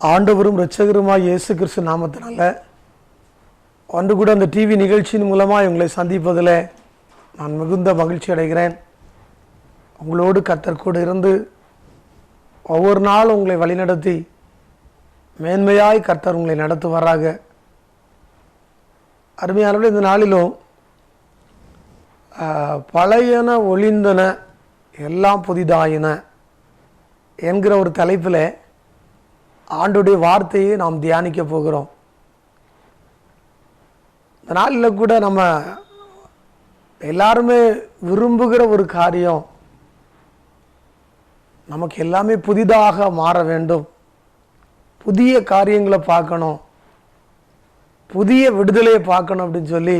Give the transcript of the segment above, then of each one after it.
ஆண்டவரும் இரட்சகருமாய் இயேசு கிறிஸ்து நாமத்தினால ஒன்று கூட அந்த டிவி நிகழ்ச்சியின் மூலமாக உங்களை சந்திப்பதில் நான் மிகுந்த மகிழ்ச்சி அடைகிறேன். உங்களோடு கர்த்தர் கூட இருந்து ஒவ்வொரு நாளும் உங்களை வழிநடத்தி மேன்மையாய் கர்த்தர் உங்களை நடத்துவாராக. அருமையானவர்களே, இந்த நாளிலும் பழையன ஒளிந்தன எல்லாம் புதிதாயின என்கிற ஒரு தலைப்பில் ஆண்டுடைய வார்த்தையை நாம் தியானிக்க போகிறோம். இந்த நாளில் கூட நம்ம எல்லாருமே விரும்புகிற ஒரு காரியம், நமக்கு எல்லாமே புதிதாக மாற வேண்டும், புதிய காரியங்களை பார்க்கணும், புதிய விடுதலையை பார்க்கணும் அப்படின்னு சொல்லி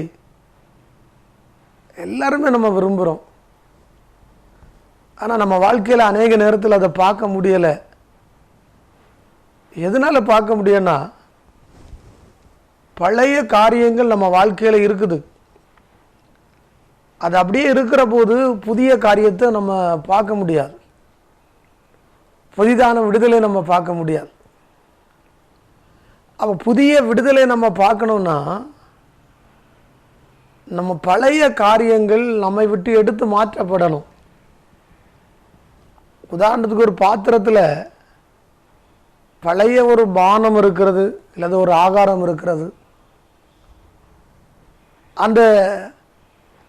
எல்லாருமே நம்ம விரும்புகிறோம். ஆனால் நம்ம வாழ்க்கையில் அநேக நேரத்தில் அதை பார்க்க முடியலை. எதனால் பார்க்க முடியும்னா, பழைய காரியங்கள் நம்ம வாழ்க்கையில் இருக்குது. அது அப்படியே இருக்கிற போது புதிய காரியத்தை நம்ம பார்க்க முடியாது, புதிதான விடுதலை நம்ம பார்க்க முடியாது. அப்போ புதிய விடுதலை நம்ம பார்க்கணுன்னா நம்ம பழைய காரியங்கள் நம்மை விட்டு எடுத்து மாற்றப்படணும். உதாரணத்துக்கு ஒரு பாத்திரத்தில் பழைய ஒரு பானம் இருக்கிறது, அல்லது ஒரு ஆகாரம் இருக்கிறது. அந்த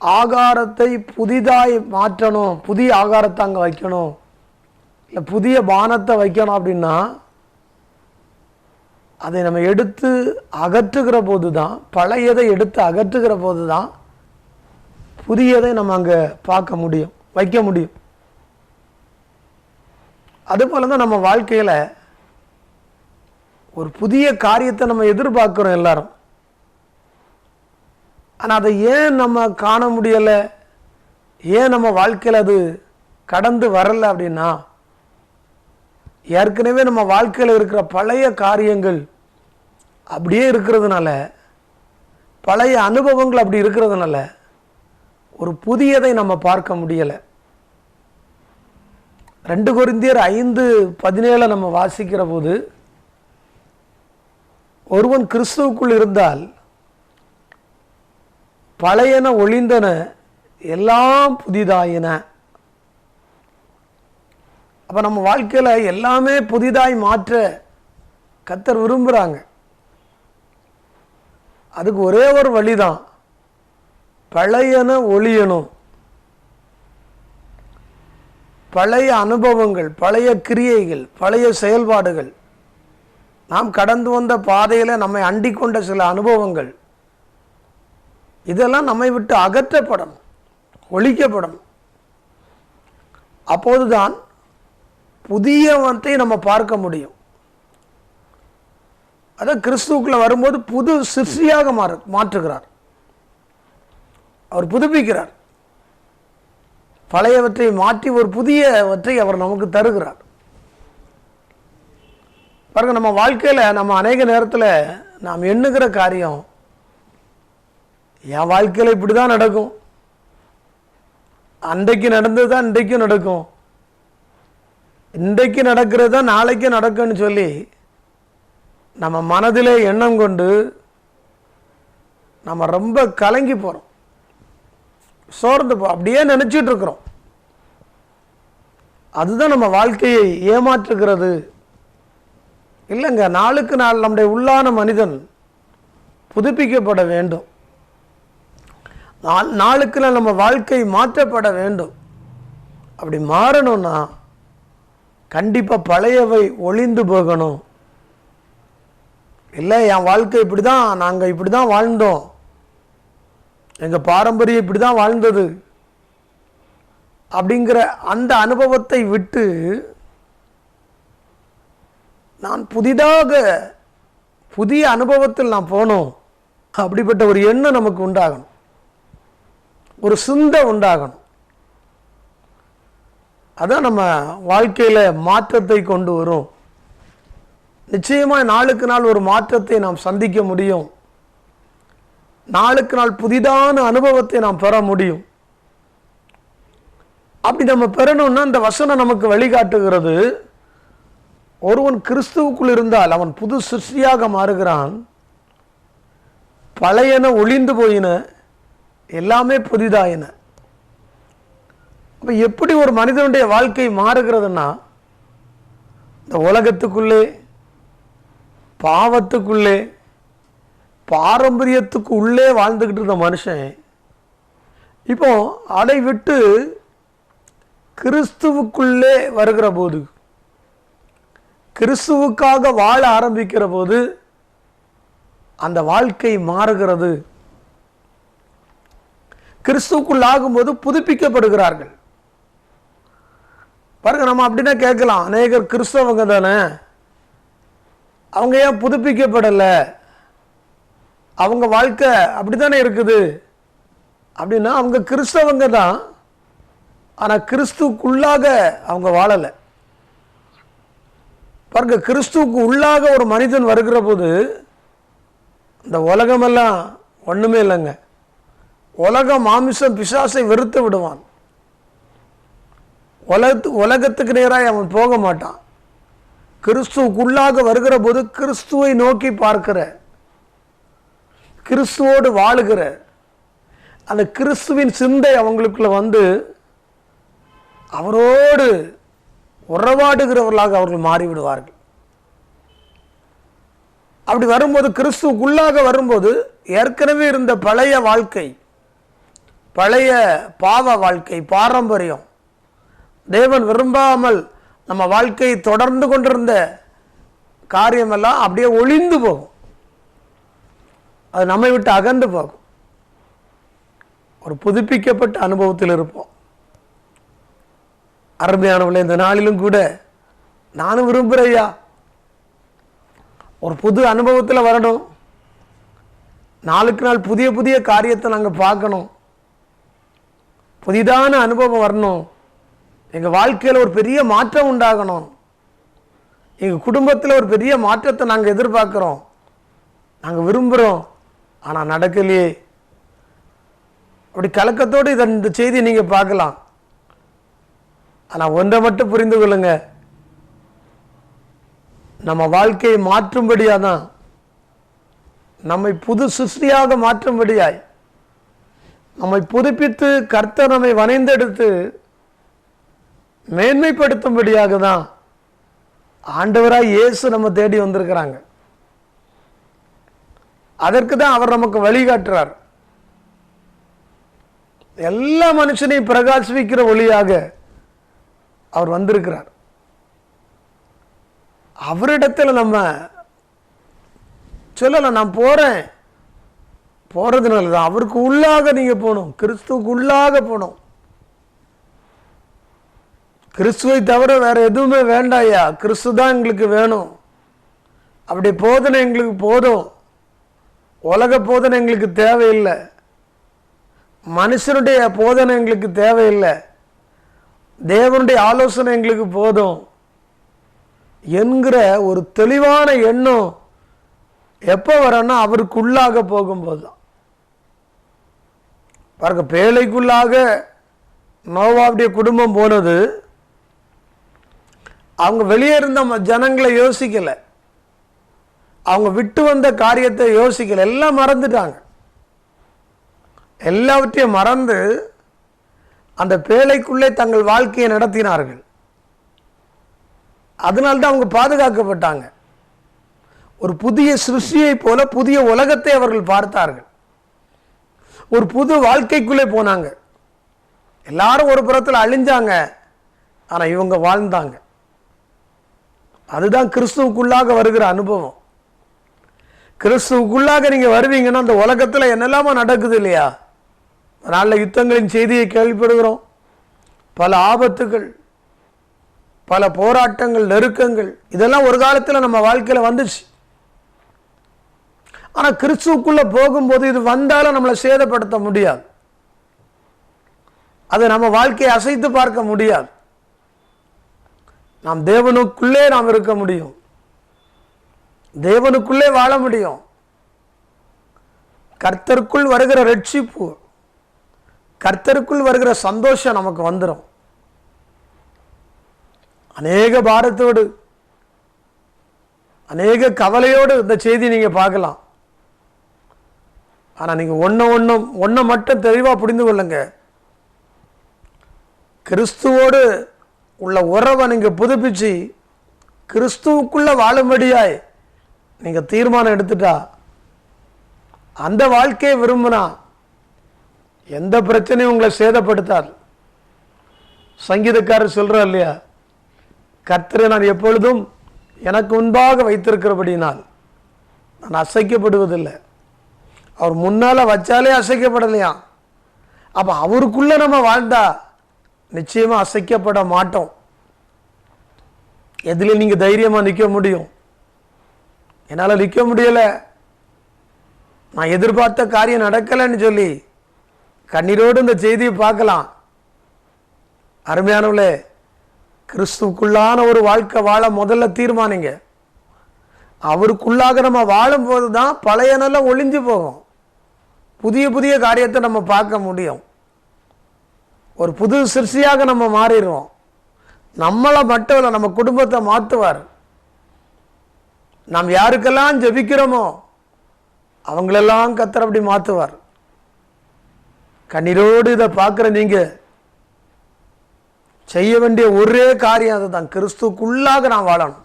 ஆகாரத்தை புதிதாய் மாற்றணும், புதிய ஆகாரத்தை அங்கே வைக்கணும், இல்லை புதிய பானத்தை வைக்கணும் அப்படின்னா அதை நம்ம எடுத்து அகற்றுகிற போது தான், பழையதை எடுத்து அகற்றுகிற போது தான் புதியதை நம்ம அங்கே பார்க்க முடியும், வைக்க முடியும். அதுபோல தான் நம்ம வாழ்க்கையில் ஒரு புதிய காரியத்தை நம்ம எதிர்பார்க்குறோம் எல்லாரும். ஆனால் அதை ஏன் நம்ம காண முடியலை, ஏன் நம்ம வாழ்க்கையில் அது கடந்து வரலை அப்படின்னா, ஏற்கனவே நம்ம வாழ்க்கையில் இருக்கிற பழைய காரியங்கள் அப்படியே இருக்கிறதுனால, பழைய அனுபவங்கள் அப்படி இருக்கிறதுனால ஒரு புதியதை நம்ம பார்க்க முடியலை. 2 கொரிந்தியர் 5:17 நம்ம வாசிக்கிற போது, ஒருவன் கிறிஸ்துவுக்குள் இருந்தால் பழையன ஒளிந்தன எல்லாம் புதிதாயின. அப்போ நம்ம வாழ்க்கையில் எல்லாமே புதிதாய் மாற்ற கர்த்தர் விரும்புகிறாங்க. அதுக்கு ஒரே ஒரு வழிதான், பழையன ஒளியணும். பழைய அனுபவங்கள், பழைய கிரியைகள், பழைய செயல்பாடுகள், நாம் கடந்து வந்த பாதையில் நம்மை அண்டிக் கொண்ட சில அனுபவங்கள், இதெல்லாம் நம்மை விட்டு அகற்றப்படணும், ஒழிக்கப்படணும். அப்போதுதான் புதியவற்றை நம்ம பார்க்க முடியும். அதான் கிறிஸ்துவுக்குள்ள வரும்போது புது சிருஷ்டியாக மாற்றுகிறார், அவர் புதுப்பிக்கிறார். பழையவற்றை மாற்றி ஒரு புதியவற்றை அவர் நமக்கு தருகிறார். பாருங்க, நம்ம வாழ்க்கையில் நம்ம அநேக நேரத்தில் நாம் எண்ணுகிற காரியம், என் வாழ்க்கையில் இப்படி தான் நடக்கும், அன்றைக்கு நடந்தது தான் இன்றைக்கும் நடக்கும், இன்றைக்கு நடக்கிறது தான் நாளைக்கு நடக்கும்னு சொல்லி நம்ம மனதிலே எண்ணம் கொண்டு நம்ம ரொம்ப கலங்கி போகிறோம், சோர்ந்து அப்படியே நினச்சிட்டு இருக்கிறோம். அதுதான் நம்ம வாழ்க்கையை ஏமாற்றுகிறது. இல்லைங்க, நாளுக்கு நாள் நம்முடைய உள்ளான மனிதன் புதுப்பிக்கப்பட வேண்டும், நாளுக்கு நாள் நம்ம வாழ்க்கை மாற்றப்பட வேண்டும். அப்படி மாறணும்னா கண்டிப்பாக பழையவை ஒளிந்து போகணும். இல்லை, என் வாழ்க்கை இப்படி தான், நாங்கள் இப்படி தான் வாழ்ந்தோம், எங்கள் பாரம்பரியம் இப்படி தான் வாழ்ந்தது அப்படிங்கிற அந்த அனுபவத்தை விட்டு நான் புதிதாக புதிய அனுபவத்தில் நான் போனோம் அப்படிப்பட்ட ஒரு எண்ணம் நமக்கு உண்டாகணும், ஒரு சிந்தை உண்டாகணும். அதான் நம்ம வாழ்க்கையில் மாற்றத்தை கொண்டு வரும். நிச்சயமாக நாளுக்கு நாள் ஒரு மாற்றத்தை நாம் சந்திக்க முடியும், நாளுக்கு நாள் புதிதான அனுபவத்தை நாம் பெற முடியும். அப்படி நம்ம பெறணும்னா இந்த வசனம் நமக்கு வழிகாட்டுகிறது. ஒருவன் கிறிஸ்துவுக்குள் இருந்தால் அவன் புது சிருஷ்டியாக மாறுகிறான். பழையன ஒளிந்து போயின, எல்லாமே புதிதாயின. அப்போ எப்படி ஒரு மனிதனுடைய வாழ்க்கை மாறுகிறதுனா, இந்த உலகத்துக்குள்ளே, பாவத்துக்குள்ளே, பாரம்பரியத்துக்கு உள்ளே வாழ்ந்துக்கிட்டு இருந்த மனுஷன் இப்போ அதை விட்டு கிறிஸ்துவுக்குள்ளே வருகிற போது, கிறிஸ்துவுக்காக வாழ ஆரம்பிக்கிற போது அந்த வாழ்க்கை மாறுகிறது. கிறிஸ்துவுக்குள் ஆகும்போது புதுப்பிக்கப்படுகிறார்கள். பாருங்க, நம்ம அப்படின்னா கேட்கலாம், அநேகர் கிறிஸ்தவங்க தானே, அவங்க ஏன் புதுப்பிக்கப்படலை, அவங்க வாழ்க்கை அப்படித்தானே இருக்குது அப்படின்னா, அவங்க கிறிஸ்தவங்க தான், ஆனால் கிறிஸ்துவுக்குள்ளாக அவங்க வாழலை. பாருங்க, கிறிஸ்துவுக்கு உள்ளாக ஒரு மனிதன் வருகிற போது இந்த உலகமெல்லாம் ஒன்றுமே இல்லைங்க. உலகம் மாமிசம் பிசாசை வெறுத்து விடுவான். உலகத்துக்கு நேராக அவன் போக மாட்டான். கிறிஸ்துவுக்குள்ளாக வருகிற போது கிறிஸ்துவை நோக்கி பார்க்கிற, கிறிஸ்துவோடு வாழுகிற அந்த கிறிஸ்துவின் சிந்தை அவங்களுக்குள்ள வந்து அவரோடு உறவாடுகிறவர்களாக அவர்கள் மாறிவிடுவார்கள். அப்படி வரும்போது, கிறிஸ்துவுக்குள்ளாக வரும்போது ஏற்கனவே இருந்த பழைய வாழ்க்கை, பழைய பாவ வாழ்க்கை, பாரம்பரியம், தேவன் விரும்பாமல் நம்ம வாழ்க்கையை தொடர்ந்து கொண்டிருந்த காரியமெல்லாம் அப்படியே ஒளிந்து போகும். அது நம்மை விட்டு அகன்று போகும். ஒரு புதுப்பிக்கப்பட்ட அனுபவத்தில் இருப்போம். அருமையானவர்களே, இந்த நாளிலும் கூட நானும் விரும்புகிறேயா, ஒரு புது அனுபவத்தில் வரணும். நாளுக்கு நாள் புதிய புதிய காரியத்தை நாங்கள் பார்க்கணும். புதிதான அனுபவம் வரணும். எங்கள் வாழ்க்கையில் ஒரு பெரிய மாற்றம் உண்டாகணும். எங்கள் குடும்பத்தில் ஒரு பெரிய மாற்றத்தை நாங்கள் எதிர்பார்க்குறோம், நாங்கள் விரும்புகிறோம். ஆனால் நடக்கலையே. அப்படி கலக்கத்தோடு இந்த செய்தியை நீங்கள் பார்க்கலாம். ஆனால் ஒன்றை மட்டும் புரிந்து கொள்ளுங்க, நம்ம வாழ்க்கையை மாற்றும்படியாக தான், நம்மை புது சிருஷ்டியாக மாற்றும்படியாய், நம்மை புதுப்பித்து கர்த்தர் நம்மை வணைந்தெடுத்து மேன்மைப்படுத்தும்படியாக தான் ஆண்டவராய் இயேசு நம்ம தேடி வந்திருக்கிறாங்க. அதற்கு தான் அவர் நமக்கு வழிகாட்டுறார். எல்லா மனுஷனையும் பிரகாசிக்கிற ஒளியாக அவர் வந்திருக்கிறார். அவரிடத்தில் நம்ம சொல்லலாம், நான் போறேன், போறதுனால தான். அவருக்கு உள்ளாக நீங்க போகணும், கிறிஸ்துவுக்கு உள்ளாக போகணும். கிறிஸ்துவை தவிர வேற எதுவுமே வேண்டாயா, கிறிஸ்து தான் எங்களுக்கு வேணும். அப்படி போதனை எங்களுக்கு போதும். உலக போதனை எங்களுக்கு தேவையில்லை, மனுஷனுடைய போதனை எங்களுக்கு தேவையில்லை, தேவனுடைய ஆலோசனை எங்களுக்கு போதும் என்கிற ஒரு தெளிவான எண்ணம் எப்போ வரன்னா அவருக்குள்ளாக போகும்போது தான். பாருங்க, பேழைக்குள்ளாக நோவாவுடைய குடும்பம் போனது, அவங்க வெளியே இருந்த ஜனங்களை யோசிக்கல, அவங்க விட்டு வந்த காரியத்தை யோசிக்கல, எல்லாம் மறந்துட்டாங்க. எல்லாவற்றையும் மறந்து அந்த பேழைக்குள்ளே தங்கள் வாழ்க்கையை நடத்தினார்கள். அதனால்தான் அவங்க பாதுகாக்கப்பட்டாங்க. ஒரு புதிய சிருஷ்டியை போல புதிய உலகத்தை அவர்கள் பார்த்தார்கள். ஒரு புது வாழ்க்கைக்குள்ளே போனாங்க. எல்லாரும் ஒரு புறத்தில் அழிஞ்சாங்க, ஆனா இவங்க வாழ்ந்தாங்க. அதுதான் கிறிஸ்துவுக்குள்ளாக வருகிற அனுபவம். கிறிஸ்துவுக்குள்ளாக நீங்க வருவீங்கன்னா அந்த உலகத்துல என்னெல்லாமோ நடக்குது இல்லையா? நல்ல யுத்தங்களின் செய்தியை கேள்விப்படுகிறோம். பல ஆபத்துகள், பல போராட்டங்கள், நெருக்கங்கள், இதெல்லாம் ஒரு காலத்தில் நம்ம வாழ்க்கையில் வந்துச்சு. ஆனால் கிறிஸ்துவுக்குள்ள போகும்போது இது வந்தாலும் நம்மளை சேதப்படுத்த முடியாது. அதை நம்ம வாழ்க்கையை அசைத்து பார்க்க முடியாது. நாம் தேவனுக்குள்ளே நாம் இருக்க முடியும், தேவனுக்குள்ளே வாழ முடியும். கர்த்தருக்குள் வருகிற ரட்சிப்பு, கர்த்தருக்குள் வருகிற சந்தோஷம் நமக்கு வந்துடும். அநேக பாரத்தோடு அநேக கவலையோடு இந்த செய்தி நீங்கள் பார்க்கலாம். ஆனால் நீங்கள் ஒன்றை மட்டும் தெளிவாக புரிந்து கொள்ளுங்க. கிறிஸ்துவோடு உள்ள உறவை நீங்கள் புதுப்பிச்சு கிறிஸ்துவுக்குள்ளே வாழும்படியாய் நீங்கள் தீர்மானம் எடுத்துட்டா, அந்த வாழ்க்கையை விரும்பினா எந்த பிரச்சனையும் உங்களை சேதப்படுத்தாது. சங்கீதக்காரர் சொல்கிறார் இல்லையா, கர்த்தரை நான் எப்பொழுதும் எனக்கு முன்பாக வைத்திருக்கிறபடினால் நான் அசைக்கப்படுவதில்லை. அவர் முன்னால் வச்சாலே அசைக்கப்படலையா. அப்போ அவருக்குள்ளே நம்ம வாழ்ந்தா நிச்சயமாக அசைக்கப்பட மாட்டோம். எதில் நீங்கள் தைரியமாக நிற்க முடியும்? என்னால் நிற்க முடியலை, நான் எதிர்பார்த்த காரியம் நடக்கலைன்னு சொல்லி கண்ணீரோடு இந்த செய்தியை பார்க்கலாம். அருமையானவர்களே, கிறிஸ்துவுக்குள்ளான ஒரு வாழ்க்கை வாழ முதல்ல தீர்மானிங்க. அவருக்குள்ளாக நம்ம வாழும்போது தான் பழைய நல்லா ஒளிஞ்சு போகும். புதிய புதிய காரியத்தை நம்ம பார்க்க முடியும். ஒரு புது சிருஷ்டியாக நம்ம மாறிடுவோம். நம்மளை மட்டும் இல்லை, நம்ம குடும்பத்தை மாற்றுவார். நாம் யாருக்கெல்லாம் ஜெபிக்கிறோமோ அவங்களெல்லாம் கர்த்தர் அப்படி மாற்றுவார். கண்ணீரோடு இதை பார்க்குற நீங்கள் செய்ய வேண்டிய ஒரே காரியம் அதுதான், கிறிஸ்துக்குள்ளாக நான் வாழணும்.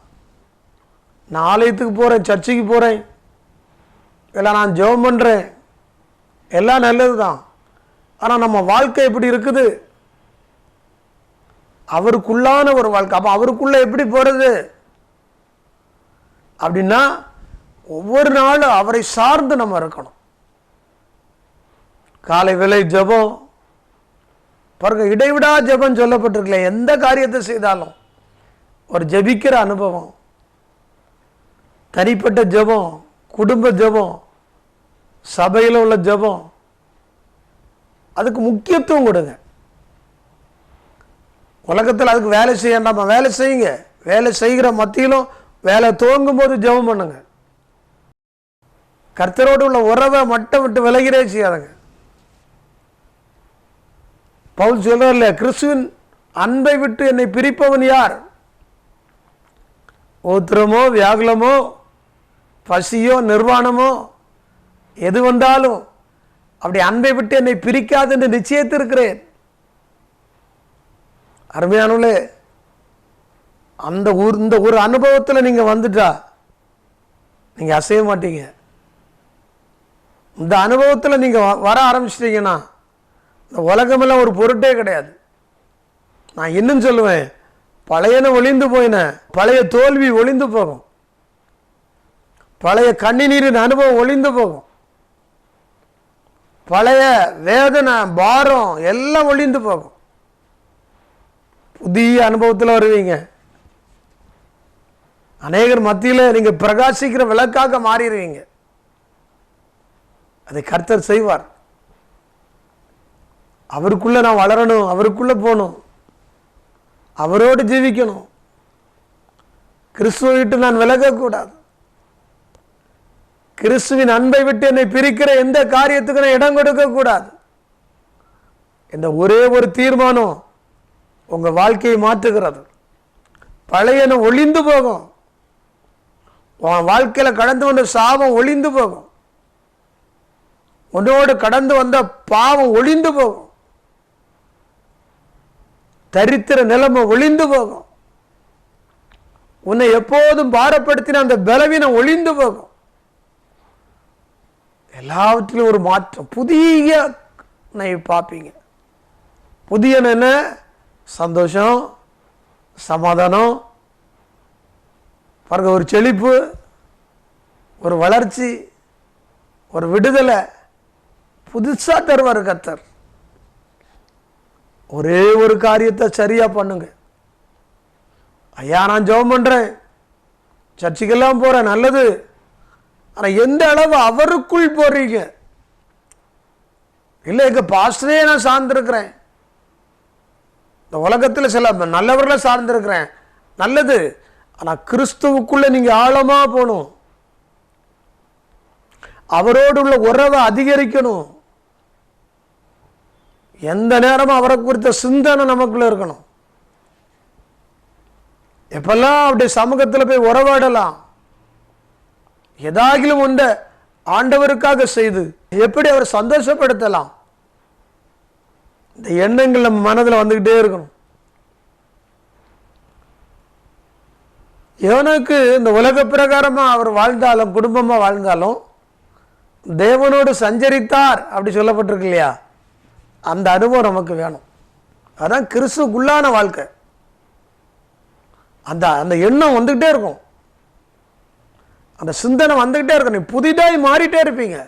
நான் ஆலயத்துக்கு போகிறேன், சர்ச்சுக்கு போகிறேன், இல்லை நான் ஜெபம் பண்ணுறேன், எல்லாம் நல்லது தான். ஆனால் நம்ம வாழ்க்கை எப்படி இருக்குது? அவருக்குள்ளான ஒரு வாழ்க்கை. அப்போ அவருக்குள்ளே எப்படி போகிறது அப்படின்னா, ஒவ்வொரு நாளும் அவரை சார்ந்து நம்ம இருக்கணும். காலை வேளை ஜெபம் பாருங்க, இடைவிடா ஜெபம் சொல்லப்பட்டிருக்கல. எந்த காரியத்தை செய்தாலும் ஒரு ஜெபிக்கிற அனுபவம், தனிப்பட்ட ஜெபம், குடும்ப ஜெபம், சபையில் உள்ள ஜெபம், அதுக்கு முக்கியத்துவம் கொடுங்க. உலகத்தில் அதுக்கு வேலை செய்ய நம்ம வேலை செய்யுங்க. வேலை செய்கிற மத்தியிலும் வேலை துவங்கும் போது ஜெபம் பண்ணுங்க. கர்த்தரோடு உள்ள உறவை மட்டும் விட்டு விலகிறே செய்யாதுங்க. பவுல் சொல்றார் இல்லையா, கிறிஸ்துவின் அன்பை விட்டு என்னை பிரிப்பவன் யார்? ஓத்திரமோ வியாகுலமோ பசியோ நிர்வாணமோ எது வந்தாலும் அப்படி அன்பை விட்டு என்னை பிரிக்காது என்று நிச்சயித்திருக்கிறேன். அருமையானவர்களே, இந்த ஒரு அனுபவத்தில் நீங்கள் வந்துட்டா நீங்கள் அசைய மாட்டீங்க. இந்த அனுபவத்தில் நீங்கள் வர ஆரம்பிச்சிட்டிங்கன்னா இந்த உலகமெல்லாம் ஒரு பொருட்டே கிடையாது. நான் இன்னும் சொல்லுவேன், பழையன ஒளிந்து போயின, பழைய தோல்வி ஒளிந்து போகும், பழைய கண்ணீரின் அனுபவம் ஒளிந்து போகும், பழைய வேதனை பாரம் எல்லாம் ஒளிந்து போகும். புதிய அனுபவத்தில் வருவீங்க. அநேகர் மத்தியில் நீங்கள் பிரகாசிக்கிற விளக்காக மாறிடுவீங்க. அதை கர்த்தர் செய்வார். அவருக்குள்ள நான் வளரணும், அவருக்குள்ள போகணும், அவரோடு ஜீவிக்கணும். கிறிஸ்துவை விட்டு நான் விலகக்கூடாது. கிறிஸ்துவின் அன்பை விட்டு என்னை பிரிக்கிற எந்த காரியத்துக்கு நான் இடம் கொடுக்க கூடாது. இந்த ஒரே ஒரு தீர்மானம் உங்க வாழ்க்கையை மாற்றுகிறது. பழையன ஒளிந்து போகும். உன் வாழ்க்கையில கடந்து வந்த சாபம் ஒளிந்து போகும். உன்னோடு கடந்து வந்த பாவம் ஒளிந்து போகும். தரித்திர நிலைமை ஒளிந்து போகும். உன்னை எப்போதும் பாரப்படுத்தின அந்த பலவீனம் ஒளிந்து போகும். எல்லாவற்றிலும் ஒரு மாற்றம், புதிய பார்ப்பீங்க. புதிய என்ன? சந்தோஷம், சமாதானம், பாருங்க, ஒரு செழிப்பு, ஒரு வளர்ச்சி, ஒரு விடுதலை புதுசா தருவார் கர்த்தர். ஒரே ஒரு காரியத்தை சரியா பண்ணுங்க. ஐயா நான் ஜெபம் பண்றேன், சர்ச்சுக்கெல்லாம் போறேன், நல்லது. ஆனா எந்த அளவு அவருக்குள் போறீங்க? இல்லை, எங்க பாஸ்டரே நான் சார்ந்திருக்கிறேன், இந்த உலகத்தில் சில நல்லவர்களை சார்ந்திருக்கிறேன், நல்லது. ஆனா கிறிஸ்துவுக்குள்ள நீங்க ஆழமா போகணும். அவரோடு உள்ள உறவை அதிகரிக்கணும். எந்த நேரமும் அவரை குறித்த சிந்தனை நமக்குள்ள இருக்கணும். எப்பெல்லாம் அப்படி சமூகத்தில் போய் உறவாடலாம், ஏதாகிலும் ஒன்றை ஆண்டவருக்காக செய்து எப்படி அவர் சந்தோஷப்படுத்தலாம், இந்த எண்ணங்கள் நம்ம மனதில் வந்துக்கிட்டே இருக்கணும். யோனாக்கு இந்த உலக பிரகாரமாக அவர் வாழ்ந்தாலும், குடும்பமாக வாழ்ந்தாலும், தேவனோடு சஞ்சரித்தார் அப்படி சொல்லப்பட்டிருக்கு இல்லையா, அந்த அனுபவம் நமக்கு வேணும். அதான் கிறிஸ்துக்குள்ளான வாழ்க்கை. அந்த அந்த எண்ணம் வந்துக்கிட்டே இருக்கும், அந்த சிந்தனை வந்துக்கிட்டே இருக்கும். நீ புதிதாய் மாறிட்டே இருப்பீங்க.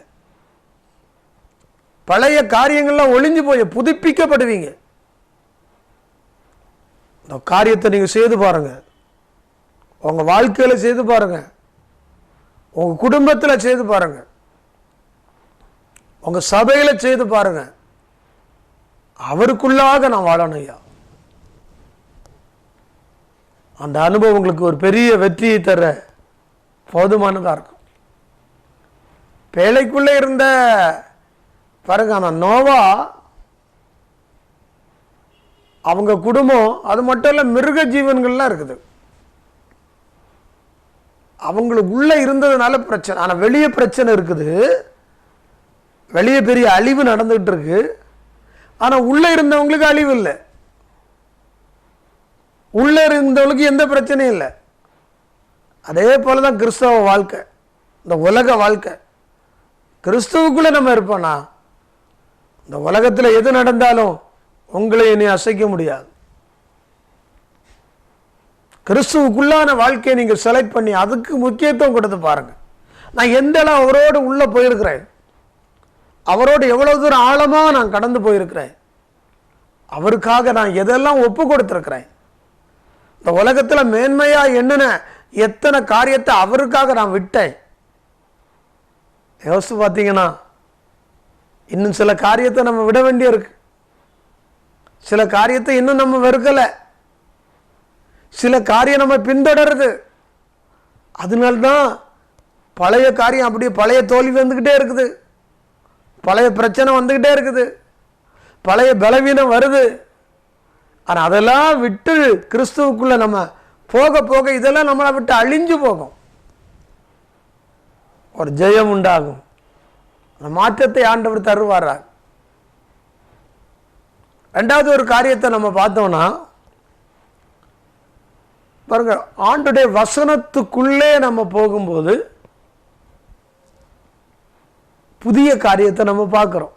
பழைய காரியங்கள்லாம் ஒளிஞ்சு போய் புதுப்பிக்கப்படுவீங்க. இந்த காரியத்தை நீங்கள் செய்து பாருங்க, உங்கள் வாழ்க்கையில் செய்து பாருங்க, உங்கள் குடும்பத்தில் செய்து பாருங்க, உங்கள் சபையில் செய்து பாருங்க. அவருக்குள்ளாக நான் வாழணும் ஐயா. அந்த அனுபவம் உங்களுக்கு ஒரு பெரிய வெற்றியை தர போதுமானதாக இருக்கும். பேழைக்குள்ளே இருந்த பாருங்க, ஆனால் நோவா அவங்க குடும்பம் அது மட்டும் இல்லை, மிருக ஜீவன்கள்லாம் இருக்குது. அவங்களுக்கு உள்ளே இருந்ததுனால பிரச்சனை, ஆனால் வெளியே பிரச்சனை இருக்குது, வெளியே பெரிய அழிவு நடந்துகிட்டு இருக்கு. ஆனால் உள்ளே இருந்தவங்களுக்கு அழிவு இல்லை, உள்ளே இருந்தவங்களுக்கு எந்த பிரச்சனையும் இல்லை. அதே போல தான் கிறிஸ்தவ வாழ்க்கை, இந்த உலக வாழ்க்கை. கிறிஸ்துவுக்குள்ளே நம்ம இருப்போம்னா இந்த உலகத்தில் எது நடந்தாலும் உங்களை இனி அசைக்க முடியாது. கிறிஸ்துவுக்குள்ளான வாழ்க்கையை நீங்கள் செலக்ட் பண்ணி அதுக்கு முக்கியத்துவம் கொடுத்து பாருங்க. நான் எந்த அளவு அவரோடு உள்ளே போயிருக்கிறேன், அவரோடு எவ்வளவு தூரம் ஆழமாக நான் கடந்து போயிருக்கிறேன், அவருக்காக நான் எதெல்லாம் ஒப்பு கொடுத்துருக்கிறேன். இந்த உலகத்தில் மேன்மையாக எண்ணின எத்தனை காரியத்தை அவருக்காக நான் விட்டேன். யோசித்து பார்த்தீங்கன்னா இன்னும் சில காரியத்தை நம்ம விட வேண்டியிருக்கு, சில காரியத்தை இன்னும் நம்ம வெறுக்கலை, சில காரியம் நம்ம பின்தொடருது. அதனால்தான் பழைய காரியம் அப்படியே பழைய தோல்வி வந்துக்கிட்டே இருக்குது, பழைய பிரச்சனை வந்துக்கிட்டே இருக்குது, பழைய பலவீனம் வருது. ஆனால் அதெல்லாம் விட்டு கிறிஸ்துவுக்குள்ளே நம்ம போக போக இதெல்லாம் நம்மளை விட்டு அழிஞ்சு போகும், ஒரு ஜெயம் உண்டாகும். அந்த மாற்றத்தை ஆண்டவர் தருவாரா. ரெண்டாவது ஒரு காரியத்தை நம்ம பார்த்தோம்னா பாருங்க, ஆண்டுடைய வசனத்துக்குள்ளே நம்ம போகும்போது புதிய காரியத்தை நம்ம பார்க்குறோம்.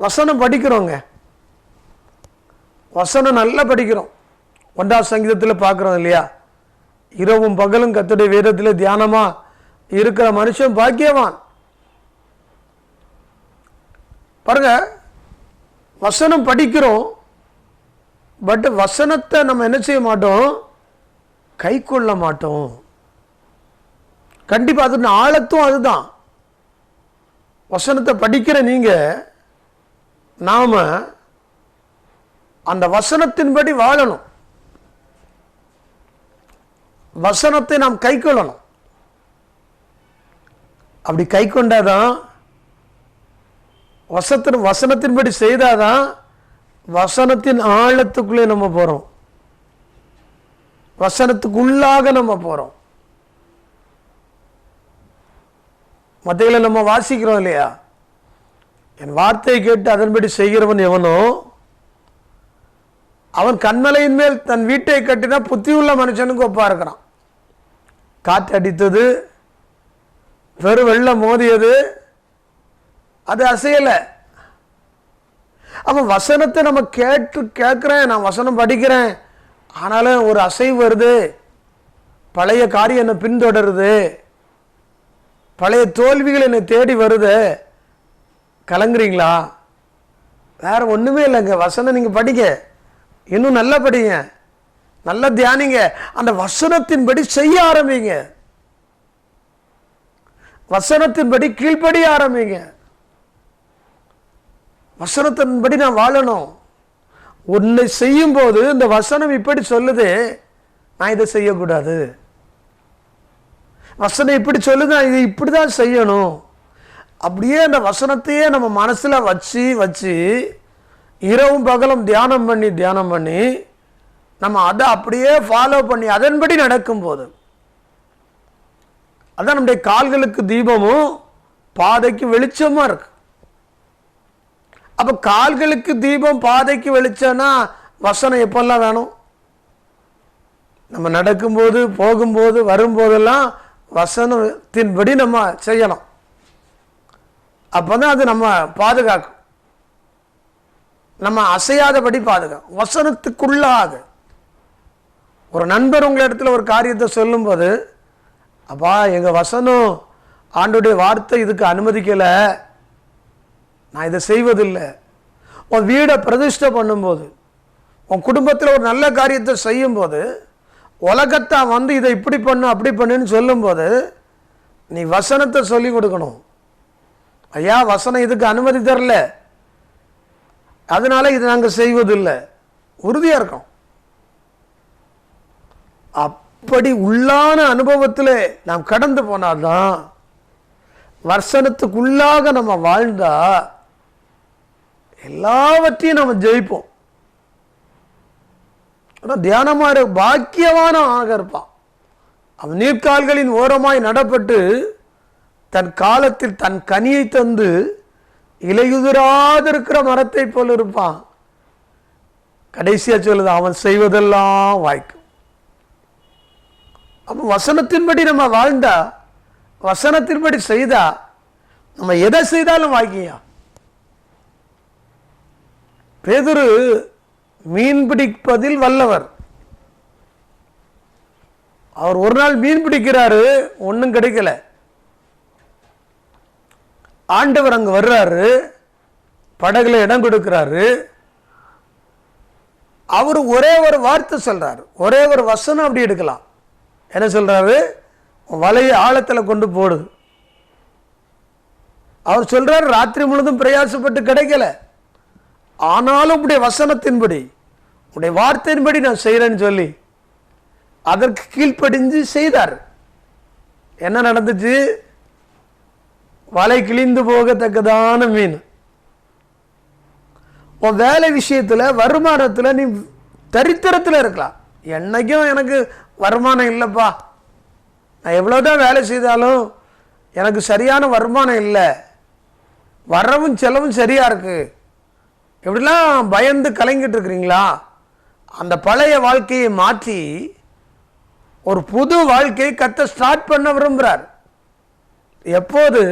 வசனம் படிக்கிறோங்க, வசனம் நல்லா படிக்கிறோம். 1ஆம் சங்கீதத்தில் பார்க்குறோம் இல்லையா, இரவும் பகலும் கர்த்தருடைய வேதத்தில் தியானமா இருக்கிற மனுஷன் பாக்கியவான். பாருங்க, வசனம் படிக்கிறோம், பட் வசனத்தை நம்ம என்ன செய்ய மாட்டோம், கை கொள்ள மாட்டோம். கண்டிப்பாக அது ஆழத்தும் அதுதான். வசனத்தை படிக்கிற நீங்க நாம அந்த வசனத்தின்படி வாழணும், வசனத்தை நாம் கை கொள்ளணும். அப்படி கை கொண்டாதான், வசனத்தின்படி செய்தாதான் வசனத்தின் ஆழத்துக்குள்ளே நம்ம போறோம், வசனத்துக்குள்ளாக நம்ம போறோம். மத்தேயுல நம்ம வாசிக்கிறோம் இல்லையா, என் வார்த்தையை கேட்டு அதன்படி செய்கிறவன் எவனோ அவன் கண்மலையின் மேல் தன் வீட்டை கட்டினா புத்தியுள்ள மனுஷனுக்கு ஒப்பா இருக்கிறான். காற்று அடித்தது, பெரு வெள்ளம் மோதியது, அது அசையல. அவன் வசனத்தை நம்ம கேட்கிறேன், நான் வசனம் படிக்கிறேன், ஆனாலும் ஒரு அசைவு வருது, பழைய காரியம் என்னை பின்தொடருது, பழைய தோல்விகள் என்னை தேடி வருது. கலங்குறீங்களா? வேற ஒண்ணுமே இல்லைங்க, வசனம் நீங்க படிங்க, இன்னும் நல்லா படிங்க, நல்லா தியானிங்க, அந்த வசனத்தின்படி செய்ய ஆரம்பிங்க, வசனத்தின்படி கீழ்ப்படிய ஆரம்பிங்க. வசனத்தின்படி நான் வாழணும். ஒன்னை செய்யும் போது இந்த வசனம் இப்படி சொல்லுது, நான் இதை செய்யக்கூடாது, வசனம் இப்படி சொல்லுது, நான் இதை இப்படிதான் செய்யணும். அப்படியே அந்த வசனத்தையே நம்ம மனசுல வச்சு வச்சு இரவும் பகலும் தியானம் பண்ணி நம்ம அதை அப்படியே ஃபாலோ பண்ணி அதன்படி நடக்கும் போது அதான் நம்முடைய கால்களுக்கு தீபமும் பாதைக்கு வெளிச்சமா இருக்கு. அப்ப கால்களுக்கு தீபம் பாதைக்கு வெளிச்சம்னா வசனம் எப்பெல்லாம் வேணும்? நம்ம நடக்கும்போது, போகும்போது, வரும்போதெல்லாம் வசனத்தின்படி நம்ம செய்யணும். அப்பதான் அது நம்ம பாதுகாக்கும், நம்ம அசையாதபடி பாதுகாக்கும். வசனத்துக்குள்ளாக ஒரு நண்பர் உங்கள் இடத்துல ஒரு காரியத்தை சொல்லும்போது, அப்பா எங்க வசனம் ஆண்டுடைய வார்த்தை இதுக்கு அனுமதிக்கலை, நான் இதை செய்வதில்லை. உன் வீடை பிரதிஷ்டை பண்ணும்போது, உன் குடும்பத்தில் ஒரு நல்ல காரியத்தை செய்யும்போது, உலகத்தை வந்து இதை இப்படி பண்ணு அப்படி பண்ணுன்னு சொல்லும்போது நீ வசனத்தை சொல்லி கொடுக்கணும். ஐயா வசனம் இதுக்கு அனுமதி தரல, அதனால இது நாங்கள் செய்வதில்லை, உறுதியாக இருக்கோம். அப்படி உள்ளான அனுபவத்தில் நாம் கடந்து போனால்தான், வசனத்துக்குள்ளாக நம்ம வாழ்ந்தா எல்லாவற்றையும் நம்ம ஜெயிப்போம். தியானமா பாக்கியமான ஆக இருப்பான் அவன். நீர்க்கால்களின் ஓரமாய் நடப்பட்டு தன் காலத்தில் தன் கனியை தந்து இலையுதிராதிருக்கிற மரத்தை போல இருப்பான். கடைசியா சொல்லுது, அவன் செய்வதெல்லாம் வாய்க்கும். அப்ப வசனத்தின்படி நம்ம வாழ்ந்தா, வசனத்தின்படி செய்தா, நம்ம எதை செய்தாலும் வாய்க்கியா. பேதுரு மீன் பிடிப்பதில் வல்லவர். அவர் ஒரு நாள் மீன் பிடிக்கிறாரு, ஒன்றும் கிடைக்கல. ஆண்டவர் அங்க வர்றாரு, படகுல இடம் கொடுக்கிறாரு. அவர் ஒரே ஒரு வார்த்தை சொல்றாரு, ஒரே ஒரு வசனம் அப்படி எடுக்கலாம். என்ன சொல்றாரு? வலையை ஆழத்துல கொண்டு போடுது. அவர் சொல்றாரு, ராத்திரி முழுதும் பிரயாசப்பட்டு கிடைக்கல, ஆனாலும் உடைய வசனத்தின்படி உடைய வார்த்தையின்படி நான் செய்யறேன்னு சொல்லி அதற்கு கீழ்ப்படிஞ்சு செய்தார். என்ன நடந்துச்சு? வலை கிழிந்து போகத்தக்கதான மீன். உன் வேலை விஷயத்துல, வருமானத்துல நீ தரித்திரத்தில் இருக்கலாம். என்னைக்கும் எனக்கு வருமானம் இல்லைப்பா, நான் எவ்வளவுதான் வேலை செய்தாலும் எனக்கு சரியான வருமானம் இல்லை, வரவும் செலவும் சரியா இருக்கு, எப்படிலாம் பயந்து கலங்கிட்டு இருக்கிறீங்களா? அந்த பழைய வாழ்க்கையை மாற்றி ஒரு புது வாழ்க்கையை கர்த்தர் ஸ்டார்ட் பண்ண விரும்புகிறார். எப்போது?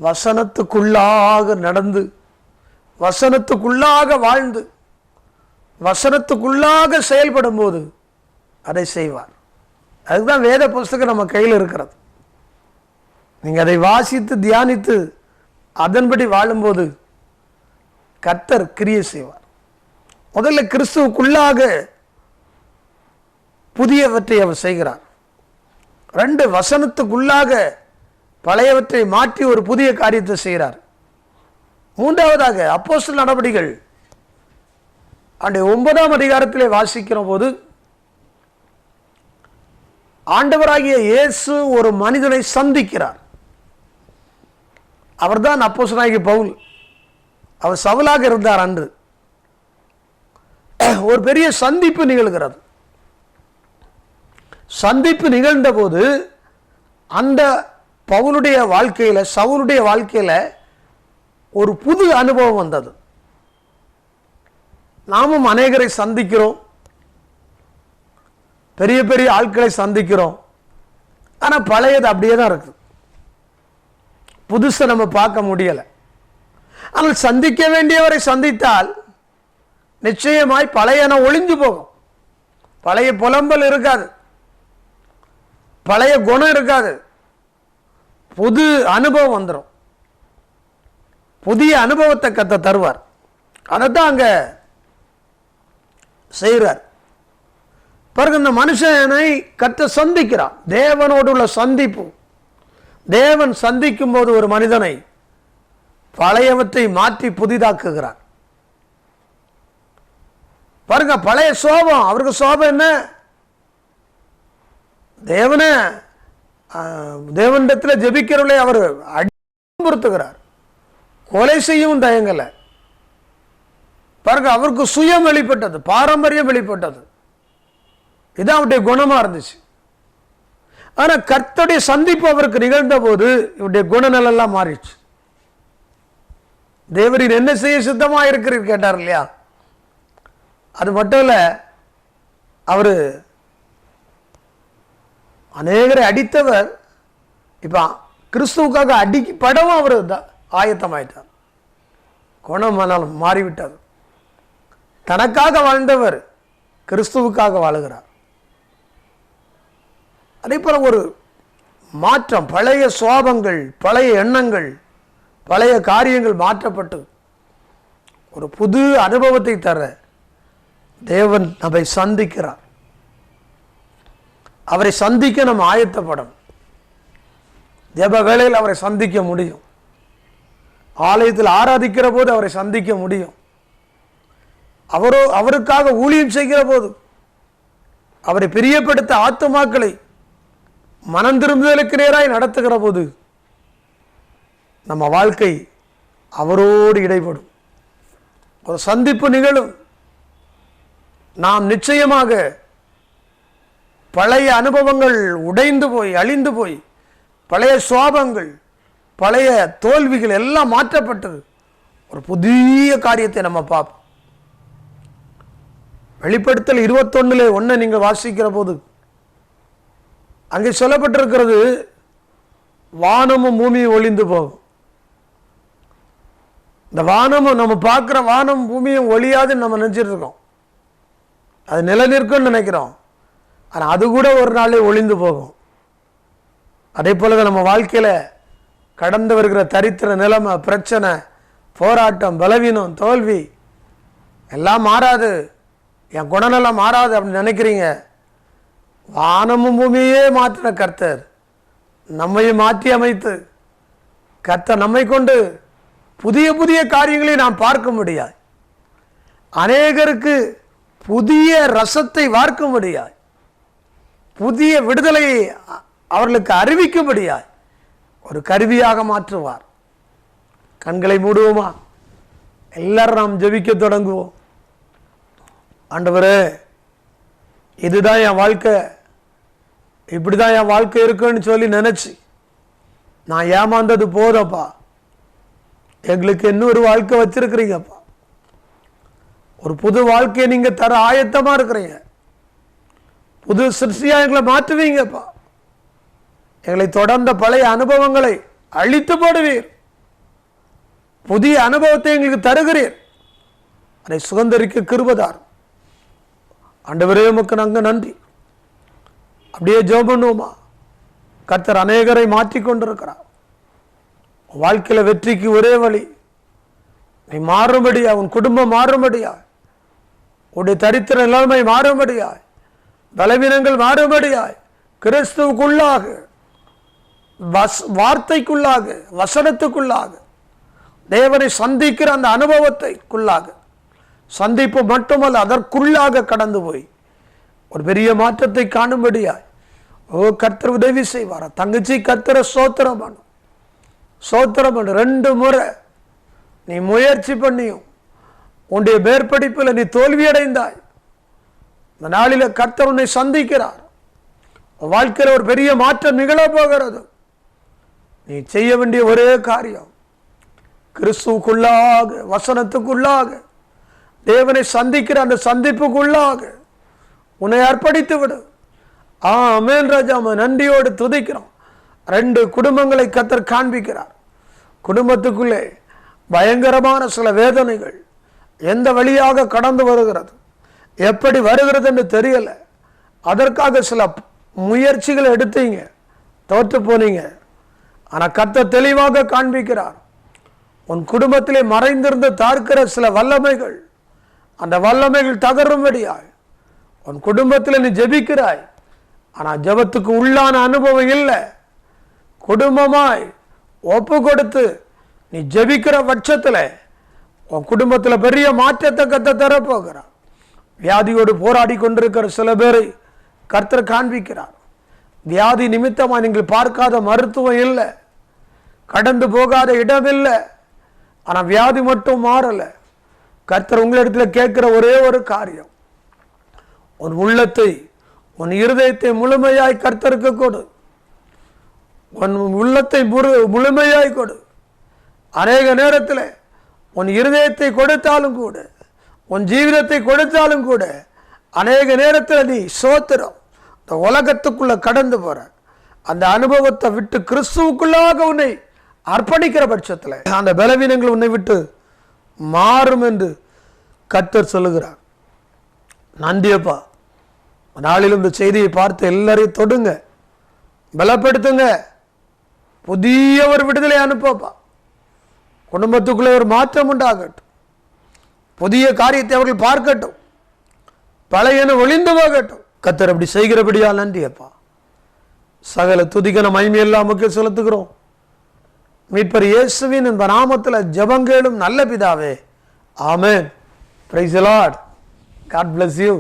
வசனத்துக்குள்ளாக நடந்து, வசனத்துக்குள்ளாக வாழ்ந்து, வசனத்துக்குள்ளாக செயல்படும் போது அதை செய்வார். அதுதான் வேத புஸ்தகம் நம்ம கையில் இருக்கிறது. நீங்க அதை வாசித்து தியானித்து அதன்படி வாழும்போது கர்த்தர் கிரியை செய்வார். முதல்ல கிறிஸ்துவுக்குள்ளாக புதியவற்றை அவர் செய்கிறார். 2, வசனத்துக்குள்ளாக பழையவற்றை மாற்றி ஒரு புதிய காரியத்தை செய்கிறார். 3வதாக அப்போஸ்தலர் நடவடிக்கைகள் 9ஆம் அதிகாரத்திலே வாசிக்கிற போது, ஆண்டவராகிய இயேசு ஒரு மனிதனை சந்திக்கிறார். அவர்தான் அப்போஸ்தலனாகிய பவுல். அவர் சவுலாக இருந்தார். அன்று ஒரு பெரிய சந்திப்பு நிகழ்கிறது. சந்திப்பு நிகழ்ந்த போது அந்த பவுலுடைய வாழ்க்கையில, சவுலுடைய வாழ்க்கையில ஒரு புது அனுபவம் வந்தது. நாமும் அநேகரை சந்திக்கிறோம், பெரிய பெரிய ஆட்களை சந்திக்கிறோம். ஆனா பழையது அப்படியே தான் இருக்கு, புதுசை நம்ம பார்க்க முடியல. ஆனால் சந்திக்க வேண்டியவரை சந்தித்தால் நிச்சயமாய் பழையன ஒளிஞ்சு போகும். பழைய புலம்பல் இருக்காது, பழைய குணம் இருக்காது, புது அனுபவம் வந்துடும். புதிய அனுபவத்தை கர்த்தர் தருவார். அதைத்தான் அங்க செய்கிறார். பிறகு இந்த மனுஷனை கர்த்தர் சந்திக்கிறான். தேவனோடு உள்ள சந்திப்பு. தேவன் சந்திக்கும் போது ஒரு மனிதனை பழையவற்றை மாற்றி புதிதாக்குகிறார். பாருங்க, பழைய சோபம். அவருக்கு சோபம் என்ன? தேவனிடத்தில் ஜெபிக்கிறவளை அவர் அடிபுறுத்துகிறார், கொலை செய்யவும் தயங்கல. பாருங்க, அவருக்கு சுயம் வெளிப்பட்டது, பாரம்பரியம் வெளிப்பட்டது. இதான் அவருடைய குணமா இருந்துச்சு. ஆனா கர்த்தருடைய சந்திப்பு அவருக்கு நிகழ்ந்த போது இவருடைய குணநலம் எல்லாம் மாறிடுச்சு. தேவரீர் என்ன செய்ய சித்தமா இருக்கிறீர் கேட்டார் இல்லையா? அது மட்டும் இல்ல, அவரு அநேகரை அடித்தவர் இப்ப கிறிஸ்துவுக்காக அடிக்கப்படவும் அவர் ஆயத்தமாயிட்டார். குணமனம் மாறிவிட்டார். தனக்காக வாழ்ந்தவர் கிறிஸ்துவுக்காக வாழுகிறார். அதே போல ஒரு மாற்றம், பழைய சுவாபங்கள், பழைய எண்ணங்கள், பழைய காரியங்கள் மாற்றப்பட்டு ஒரு புது அனுபவத்தை தர தேவன் நம்மை சந்திக்கிறார். அவரை சந்திக்க நம்ம ஆயத்தப்படும். ஜெப வேளையில் அவரை சந்திக்க முடியும். ஆலயத்தில் ஆராதிக்கிற போது அவரை சந்திக்க முடியும். அவருக்காக ஊழியம் செய்கிற போது, அவரை பிரியப்படுத்த ஆத்துமாக்களை மனம் திரும்புதலுக்கு நேராய் நடத்துகிற போது நம்ம வாழ்க்கை அவரோடு இடைப்படும். ஒரு சந்திப்பு நிகழும். நாம் நிச்சயமாக பழைய அனுபவங்கள் உடைந்து போய், அழிந்து போய், பழைய சுவாபங்கள், பழைய தோல்விகள் எல்லாம் மாற்றப்பட்டது. ஒரு புதிய காரியத்தை நம்ம பார்ப்போம். வெளிப்படுத்தல் 21:1 நீங்கள் வாசிக்கிற போது அங்கே சொல்லப்பட்டிருக்கிறது, வானமும் பூமியும் ஒளிந்து போகும். இந்த வானமும், நம்ம பார்க்குற வானம் பூமியும் ஒளியாதுன்னு நம்ம நினைச்சிட்டு இருக்கோம். அது நிலைநிற்கும்னு நினைக்கிறோம். ஆனால் அது கூட ஒரு நாளே ஒளிந்து போகும். அதே போலதான் நம்ம வாழ்க்கையில கடந்து வருகிற தரித்திர நிலைமை, பிரச்சனை, போராட்டம், பலவீனம், தோல்வி எல்லாம் மாறாது, என் குணநலம் மாறாது அப்படின்னு நினைக்கிறீங்க. வானமும் பூமியே மாற்றின கர்த்தர் நம்மையும் மாற்றி அமைத்து கர்த்தர் நம்மை கொண்டு புதிய புதிய காரியங்களை நாம் பார்க்க முடியாது. அநேகருக்கு புதிய ரசத்தை வார்க்க முடியாது. புதிய விடுதலையை அவர்களுக்கு அறிவிக்க முடியாது. ஒரு கருவியாக மாற்றுவார். கண்களை மூடுவோமா? எல்லாரும் நாம் ஜெபிக்க தொடங்குவோம். ஆண்டவரே, இதுதான் என் வாழ்க்கை, இப்படிதான் என் வாழ்க்கை இருக்குன்னு சொல்லி நினைச்சு நான் ஏமாந்தது போதப்பா. எங்களுக்கு இன்னொரு வாழ்க்கை வச்சிருக்கிறீங்கப்பா. ஒரு புது வாழ்க்கையை நீங்க தர ஆயத்தமா இருக்கிறீங்க. புது சிருஷ்டியா எங்களை மாற்றுவீங்கப்பா. எங்களை தொடர்ந்த பழைய அனுபவங்களை அழித்து போடுவீர். புதிய அனுபவத்தை எங்களுக்கு தருகிறீர். அதை சுதந்திரிக்க கிருபைதார். ஆண்டவரே, உமக்கு நாங்கள் நன்றி. அப்படியே ஜெபம் பண்ணுவோமா? கர்த்தர் அநேகரை மாற்றி கொண்டிருக்கிறார். வாழ்க்கையில வெற்றிக்கு ஒரே வழி, நீ மாறும்படியா, உன் குடும்பம் மாறும்படியா, உன்னுடைய தரித்திர நிலைமை மாறும்படியாய், பலவீனங்கள் மாறும்படியாய், கிறிஸ்துவுக்குள்ளாக, வார்த்தைக்குள்ளாக, வசனத்துக்குள்ளாக, தேவனை சந்திக்கிற அந்த அனுபவத்தைக்குள்ளாக, சந்திப்பு மட்டுமல்ல அதற்குள்ளாக கடந்து போய் ஒரு பெரிய மாற்றத்தை காணும்படியாய் கர்த்தர் உதவி செய்வாரா? தங்கச்சி, கர்த்தரை சோத்திரம் பண்ணு, சோத்திரம் பண்ணு. 2 முறை நீ முயற்சி பண்ணியும் உன்னுடைய மேற்படிப்பில் நீ தோல்வியடைந்தாய். இந்த நாளில கர்த்தர் உன்னை சந்திக்கிறார். வாழ்க்கையில் ஒரு பெரிய மாற்றம் நிகழ போகிறது. நீ செய்ய வேண்டிய ஒரே காரியம், கிறிஸ்துவுக்குள்ளாக, வசனத்துக்குள்ளாக, தேவனை சந்திக்கிற அந்த சந்திப்புக்குள்ளாக உன்னை அர்ப்பணித்து விடு. ஆமென் ராஜா, நன்றியோடு துதிக்கிறோம். 2 குடும்பங்களை கர்த்தர் காண்பிக்கிறார். குடும்பத்துக்குள்ளே பயங்கரமான சில வேதனைகள் எந்த வழியாக கடந்து வருகிறது, எப்படி வருகிறது என்று தெரியல. அதற்காக சில முயற்சிகளை எடுத்தீங்க, தோற்று போனீங்க. ஆனால் கர்த்தர் தெளிவாக காண்பிக்கிறார். உன் குடும்பத்திலே மறைந்திருந்து தாக்குகிற சில வல்லமைகள், அந்த வல்லமைகள் தகரும்படியாய் உன் குடும்பத்தில் நீ ஜெபிக்கிறாய். ஆனால் ஜெபத்துக்கு உள்ளான அனுபவம் இல்லை. குடும்பமாய் ஒப்பு கொடுத்து நீ ஜெபிக்கிற பட்சத்தில் உன் குடும்பத்தில் பெரிய மாற்றத்தை கர்த்தர் தரப்போகிறார். வியாதியோடு போராடி கொண்டிருக்கிற சில பேரை கர்த்தர் காண்பிக்கிறார். வியாதி நிமித்தமாக நீங்கள் பார்க்காத மருத்துவம் இல்லை, கடந்து போகாத இடம் இல்லை. ஆனால் வியாதி மட்டும் மாறலை. கர்த்தர் உங்களிடத்தில் கேட்கிற ஒரே ஒரு காரியம், உன் உள்ளத்தை, உன் இருதயத்தை முழுமையாய் கர்த்தருக்கு கொடு. உன் உள்ளத்தை முழுமையாய் கொடு. அநேக நேரத்தில் உன் இருதயத்தை கொடுத்தாலும் கூட, உன் ஜீவிதத்தை கொடுத்தாலும் கூட, அநேக நேரத்தில் நீ சோத்திரம் இந்த உலகத்துக்குள்ள கடந்து போற அந்த அனுபவத்தை விட்டு கிறிஸ்துவுக்குள்ளாக உன்னை அர்ப்பணிக்கிற பட்சத்தில் அந்த பலவீனங்கள் உன்னை விட்டு மாறும் என்று கர்த்தர் சொல்லுகிறார். நன்றியப்பா. நாளிலும் இந்த செய்தியை பார்த்து எல்லாரையும் தொடுங்க, பலப்படுத்துங்க, புதிய ஒரு விடுதலை அனுப்பப்பா. குடும்பத்துக்குள்ளே ஒரு மாற்றம் உண்டாகட்டும், புதிய காரியத்தை அவர்கள் பார்க்கட்டும், பழையன ஒளிந்து போகட்டும். கர்த்தர் அப்படி செய்கிறபடியால் நன்றியப்பா. சகல துதிகன மகிமையெல்லாம் நமக்கு செலுத்துகிறோம். மீட்பர் இயேசுவின் இந்த நாமத்தில் ஜெபம் கேளும் நல்ல பிதாவே, ஆமென். Praise the Lord. God bless you.